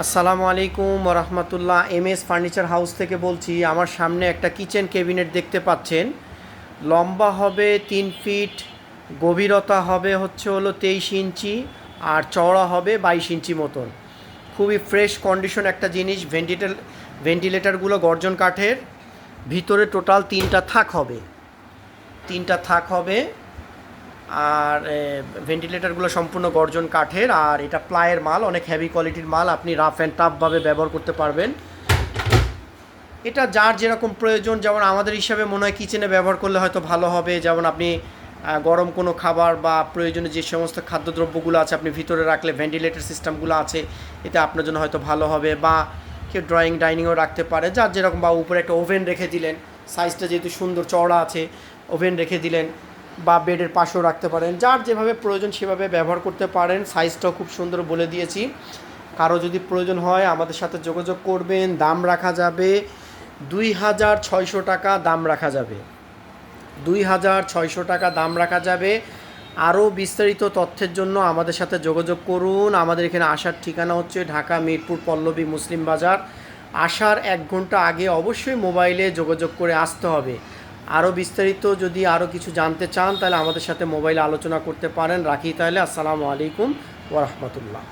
আসসালামু আলাইকুম রহমতুল্লাহ। MS furniture house থেকে বলছি। আমার সামনে একটা কিচেন ক্যাবিনেট দেখতে পাচ্ছেন। লম্বা হবে 3 ফিট, গভীরতা হবে হলো 23 ইঞ্চি, আর চওড়া হবে 22 ইঞ্চি মতন। খুবই ফ্রেশ কন্ডিশন একটা জিনিস। ভেন্টিলেটারগুলো গর্জন কাঠের। ভিতরে টোটাল 3টা থাক হবে। আর ভেন্টিলেটরগুলো সম্পূর্ণ গর্জন কাঠের, আর এটা প্লাইয়ের মাল, অনেক হেভি কোয়ালিটির মাল। আপনি রাফ অ্যান্ড টাফভাবে ব্যবহার করতে পারবেন। এটা যার যেরকম প্রয়োজন, যেমন আমাদের হিসাবে মনে হয় কিচেনে ব্যবহার করলে হয়তো ভালো হবে। যেমন আপনি গরম কোনো খাবার বা প্রয়োজনে যে সমস্ত খাদ্যদ্রব্যগুলো আছে আপনি ভিতরে রাখলে ভেন্টিলেটর সিস্টেমগুলো আছে, এতে আপনার জন্য হয়তো ভালো হবে। বা কেউ ড্রয়িং ডাইনিংও রাখতে পারে, যার যেরকম। বা উপরে একটা ওভেন রেখে দিলেন, সাইজটা যেহেতু সুন্দর চওড়া আছে, ওভেন রেখে দিলেন। বা বেডের পাশেও রাখতে পারেন, যার যেভাবে প্রয়োজন সেভাবে ব্যবহার করতে পারেন। সাইজটাও খুব সুন্দর বলে দিয়েছি। কারো যদি প্রয়োজন হয় আমাদের সাথে যোগাযোগ করবেন। দাম রাখা যাবে 2,600 টাকা দাম রাখা যাবে। 2,600 টাকা দাম রাখা যাবে। আরও বিস্তারিত তথ্যের জন্য আমাদের সাথে যোগাযোগ করুন। আমাদের এখানে আসার ঠিকানা হচ্ছে ঢাকা মিরপুর পল্লবী মুসলিম বাজার। আসার 1 ঘন্টা আগে অবশ্যই মোবাইলে যোগাযোগ করে আসতে হবে। আরও বিস্তারিত যদি আরও কিছু জানতে চান তাহলে আমাদের সাথে মোবাইলে আলোচনা করতে পারেন। রাখি তাহলে। আসসালামু আলাইকুম ওয়া রাহমাতুল্লাহ।